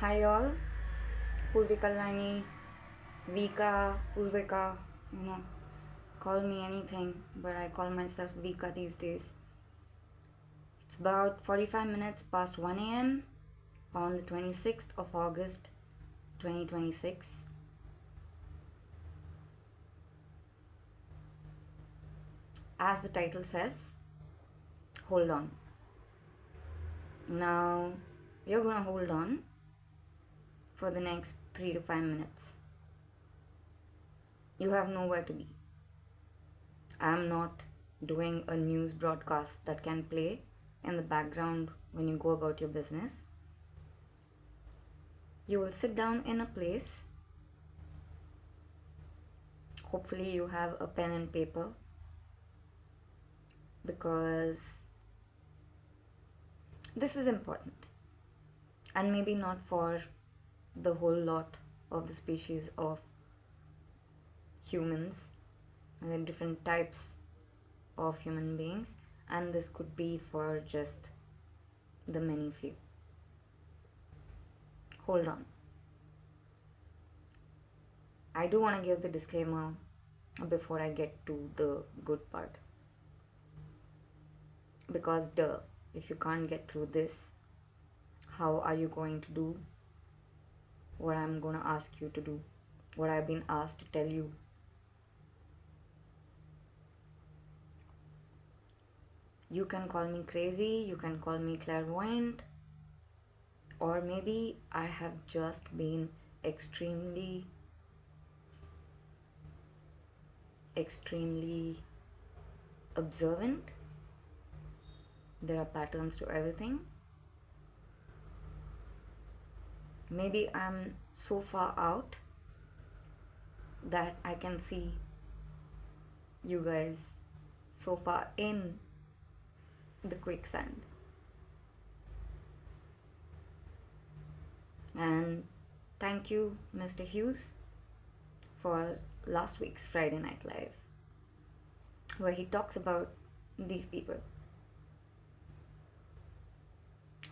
Hi all, Purvikalani, Vika, Purvika, call me anything, but I call myself Vika these days. It's about 45 minutes past 1 a.m. on the 26th of August 2026. As the title says, hold on. Now, you're gonna hold on for the next 3 to 5 minutes. You have nowhere to be. I'm not doing a news broadcast that can play in the background when you go about your business. You will sit down in a place. Hopefully, you have a pen and paper because this is important, and maybe not for the whole lot of the species of humans and the different types of human beings, and this could be for just the many few. Hold on. I do want to give the disclaimer before I get to the good part, because if you can't get through this, how are you going to do what I'm going to ask you to do, what I've been asked to tell you? You can call me crazy, you can call me clairvoyant, or maybe I have just been extremely observant. There are patterns to everything. Maybe I'm so far out that I can see you guys so far in the quicksand. And thank you, Mr. Hughes, for last week's Friday Night Live, where he talks about these people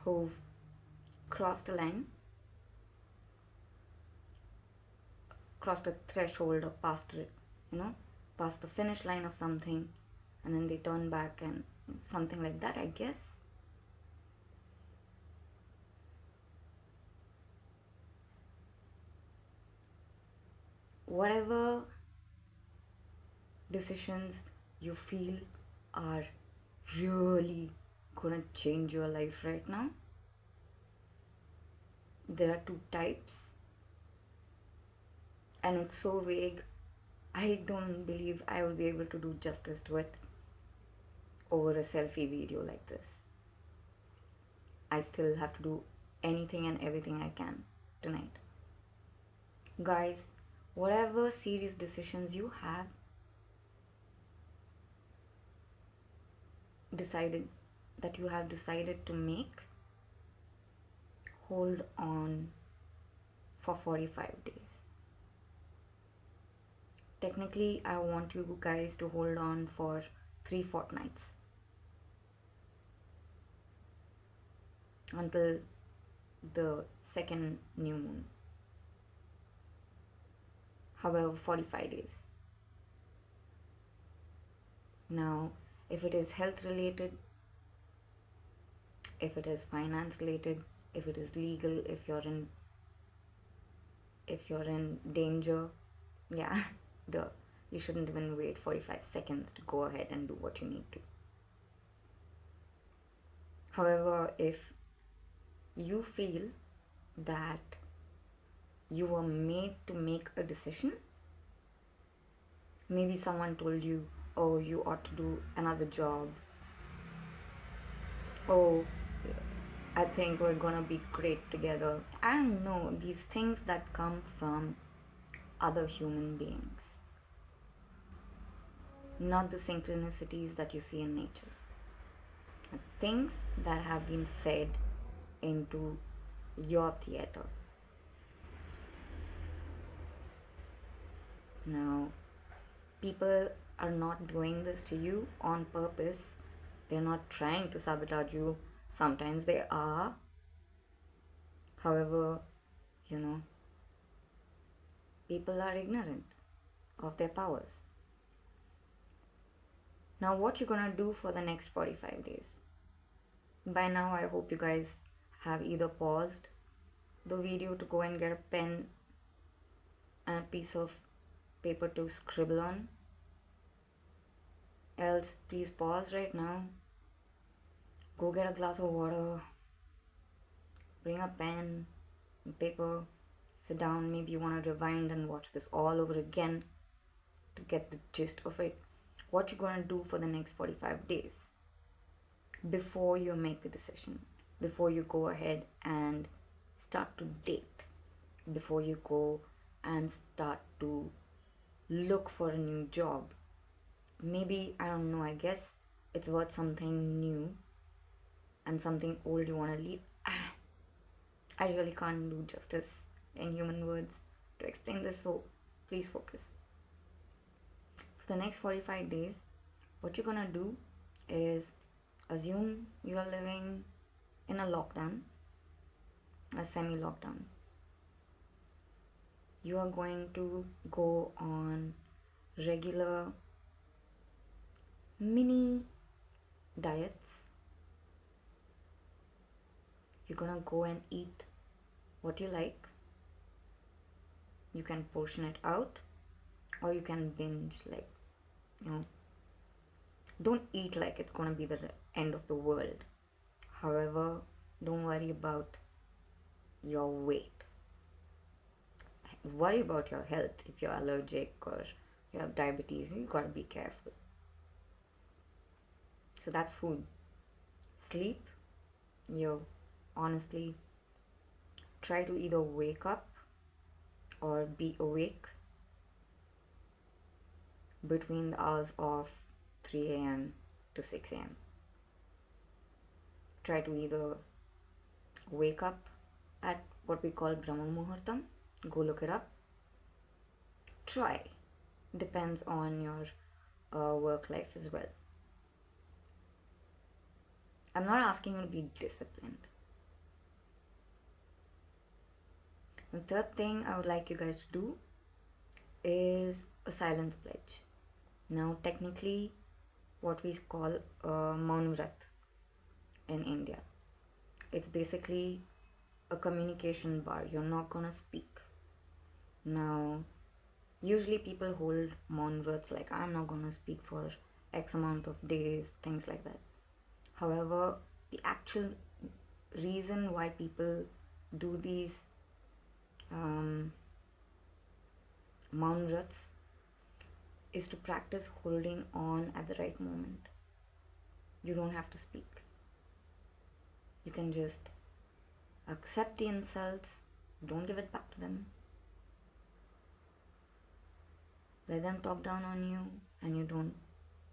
who've crossed a line, crossed a threshold, or passed it, past the finish line of something, and then they turn back and something like that, I guess. Whatever decisions you feel are really gonna change your life right now, there are two types, and it's so vague, I don't believe I will be able to do justice to it over a selfie video like this. I still have to do anything and everything I can tonight. Guys, whatever serious decisions you have decided to make, hold on for 45 days. Technically, I want you guys to hold on for 3 fortnights until the second new moon. However, 45 days. Now, if it is health related, if it is finance related, if it is legal, if you're in danger, yeah, you shouldn't even wait 45 seconds to go ahead and do what you need to. However, if you feel that you were made to make a decision, maybe someone told you, oh, you ought to do another job, oh, I think we're gonna be great together. I don't know, these things that come from other human beings, not the synchronicities that you see in nature. Things that have been fed into your theater. Now, people are not doing this to you on purpose. They're not trying to sabotage you. Sometimes they are. However, You know, people are ignorant of their powers. Now, what you gonna do for the next 45 days? By now, I hope you guys have either paused the video to go and get a pen and a piece of paper to scribble on. Else, please pause right now. Go get a glass of water. Bring a pen and paper. Sit down. Maybe you want to rewind and watch this all over again to get the gist of it. What you're gonna do for the next 45 days before you make the decision, before you go ahead and start to date, before you go and start to look for a new job. Maybe, I don't know, I guess it's worth something new and something old you want to leave. I really can't do justice in human words to explain this, so please focus. For the next 45 days, what you're gonna do is assume you are living in a lockdown, a semi lockdown. You are going to go on regular mini diets. You're gonna go and eat what you like. You can portion it out, or you can binge, like, don't eat like it's gonna be the end of the world. However, don't worry about your weight. Worry about your health. If you're allergic or you have diabetes, you gotta be careful. So that's food. Sleep, honestly, try to either wake up or be awake between the hours of 3 a.m. to 6 a.m. Try to either wake up at what we call Brahma Muhurtam. Go look it up. Try. Depends on your work life as well. I'm not asking you to be disciplined. The third thing I would like you guys to do is a silence pledge. Now, technically, what we call a Maun Vrat in India. It's basically a communication bar. You're not gonna speak. Now, usually people hold Maun Vrats like, I'm not gonna speak for X amount of days, things like that. However, the actual reason why people do these Maun Vrats is to practice holding on at the right moment. You don't have to speak. You can just accept the insults, don't give it back to them. Let them talk down on you and you don't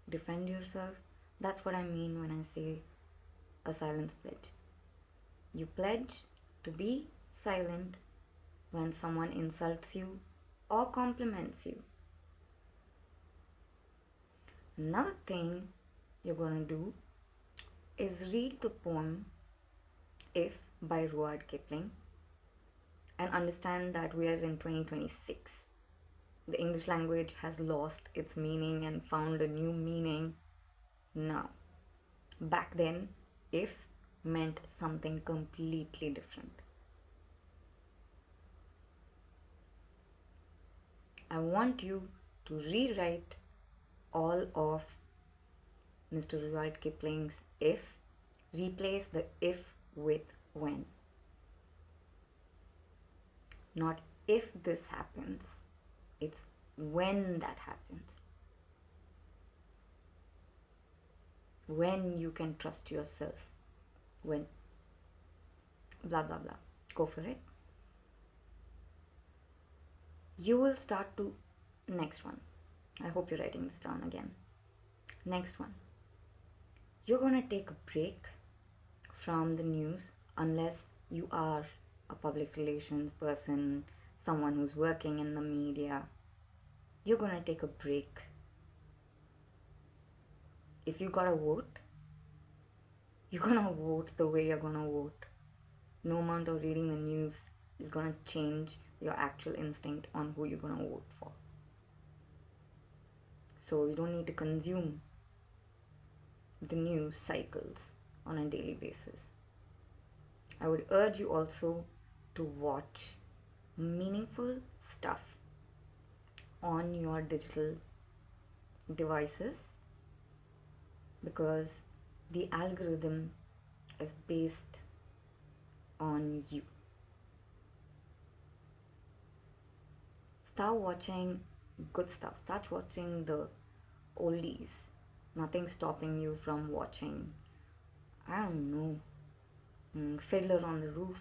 defend yourself. That's what I mean when I say a silence pledge. You pledge to be silent when someone insults you or compliments you. Another thing you're gonna do is read the poem If by Rudyard Kipling and understand that we are in 2026. The English language has lost its meaning and found a new meaning now. Back then, if meant something completely different. I want you to rewrite all of Mr. Rudyard Kipling's if, replace the if with when. Not if this happens, it's when that happens. When you can trust yourself. When blah blah blah. Go for it. You will start to next one. I hope you're writing this down again. Next one. You're gonna take a break from the news unless you are a public relations person, someone who's working in the media. You're gonna take a break. If you gotta vote, you're gonna vote the way you're gonna vote. No amount of reading the news is gonna change your actual instinct on who you're gonna vote for. So you don't need to consume the news cycles on a daily basis. I would urge you also to watch meaningful stuff on your digital devices, because the algorithm is based on you. Start watching good stuff. Start watching the oldies. Nothing stopping you from watching, I don't know, Fiddler on the Roof.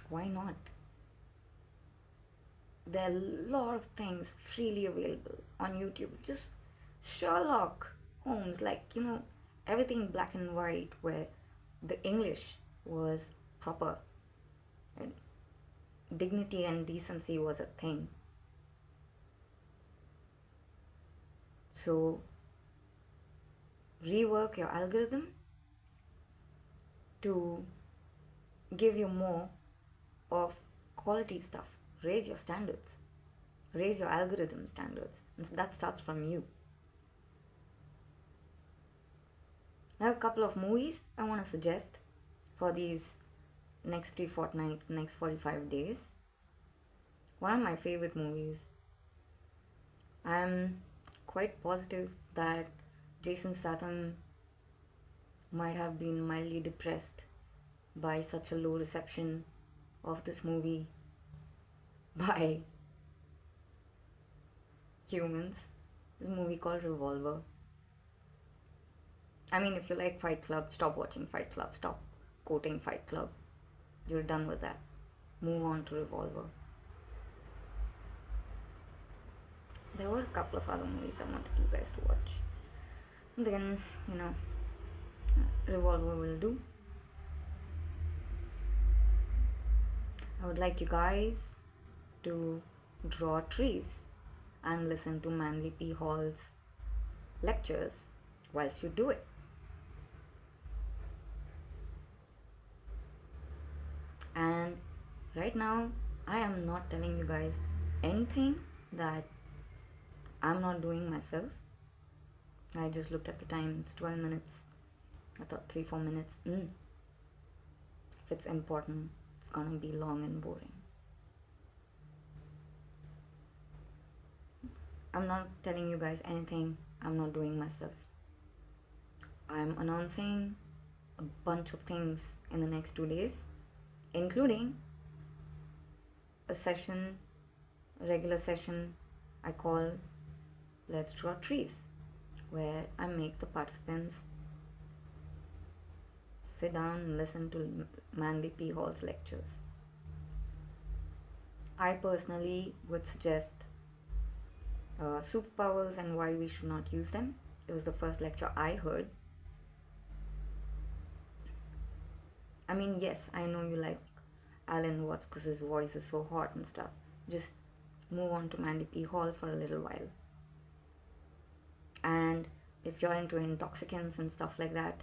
Why not? There are a lot of things freely available on YouTube. Just Sherlock Holmes, like, everything black and white, where the English was proper and dignity and decency was a thing. So rework your algorithm to give you more of quality stuff. Raise your standards. Raise your algorithm standards. And that starts from you. Now, a couple of movies I want to suggest for these next 3 fortnights, next 45 days. One of my favorite movies. I'm quite positive that Jason Statham might have been mildly depressed by such a low reception of this movie by humans. This movie called Revolver. I mean, if you like Fight Club, stop watching Fight Club. Stop quoting Fight Club. You're done with that. Move on to Revolver. There were a couple of other movies I wanted you guys to watch. And then, Revolver will do. I would like you guys to draw trees and listen to Manly P. Hall's lectures whilst you do it. And right now, I am not telling you guys anything that I'm not doing myself. I just looked at the time, it's 12 minutes. I thought 3-4 minutes. If it's important, it's gonna be long and boring. I'm not telling you guys anything I'm not doing myself. I'm announcing a bunch of things in the next 2 days, including a session, a regular session I call Let's Draw Trees, where I make the participants sit down and listen to Manly P. Hall's lectures. I personally would suggest superpowers and why we should not use them. It was the first lecture I heard. I mean, yes, I know you like Alan Watts because his voice is so hot and stuff. Just move on to Manly P. Hall for a little while. And if you're into intoxicants and stuff like that,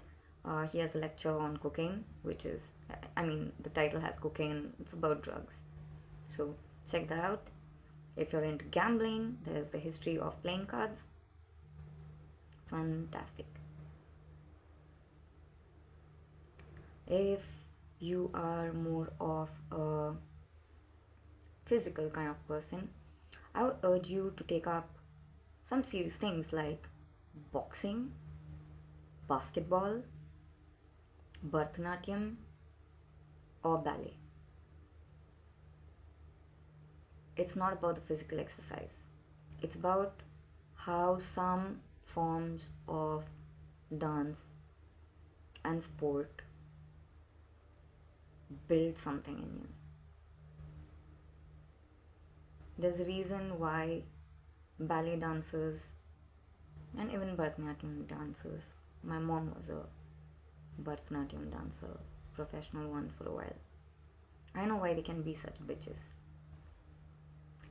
he has a lecture on cocaine, which is, the title has cocaine, it's about drugs. So check that out. If you're into gambling, there's the history of playing cards. Fantastic. If you are more of a physical kind of person, I would urge you to take up some serious things like boxing, basketball, Bharatanatyam, or ballet. It's not about the physical exercise. It's about how some forms of dance and sport build something in you. There's a reason why ballet dancers and even Bharatanatyam dancers, my mom was a Bharatanatyam dancer, professional one for a while. I know why they can be such bitches.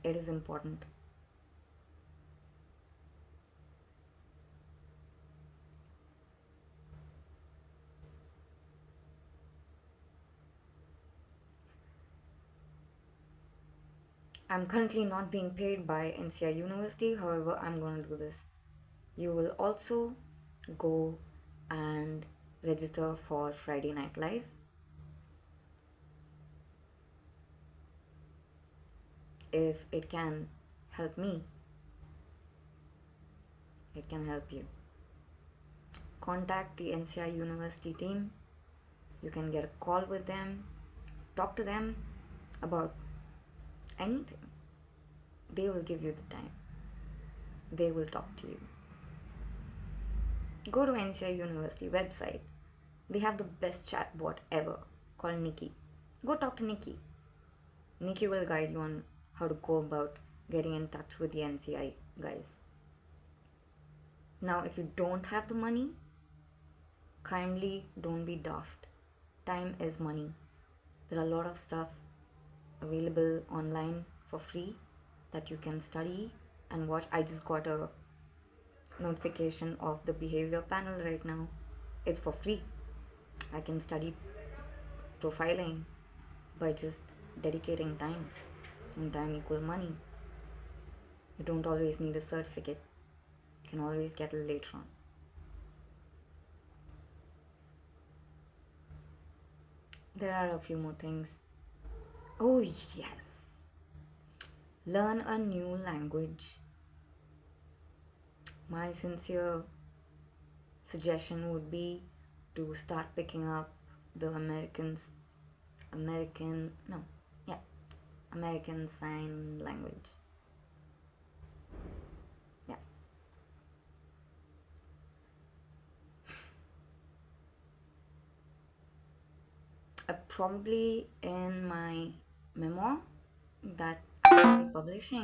It is important. I'm currently not being paid by NCI University, however, I'm going to do this. You will also go and register for Friday Night Live. If it can help me, it can help you. Contact the NCI University team. You can get a call with them, talk to them about anything. They will give you the time. They will talk to you. Go to NCI University website. They have the best chatbot ever called Nikki. Go talk to Nikki. Nikki will guide you on how to go about getting in touch with the NCI guys. Now, if you don't have the money, kindly don't be daft. Time is money. There are a lot of stuff available online for free that you can study and watch. I just got a notification of the behavior panel right now. It's for free. I can study profiling by just dedicating time, and time equal money. You don't always need a certificate. You can always get it later on. There are a few more things. Oh yes, learn a new language. My sincere suggestion would be to start picking up the American Sign Language. Yeah. Probably in my memoir that I'll be publishing.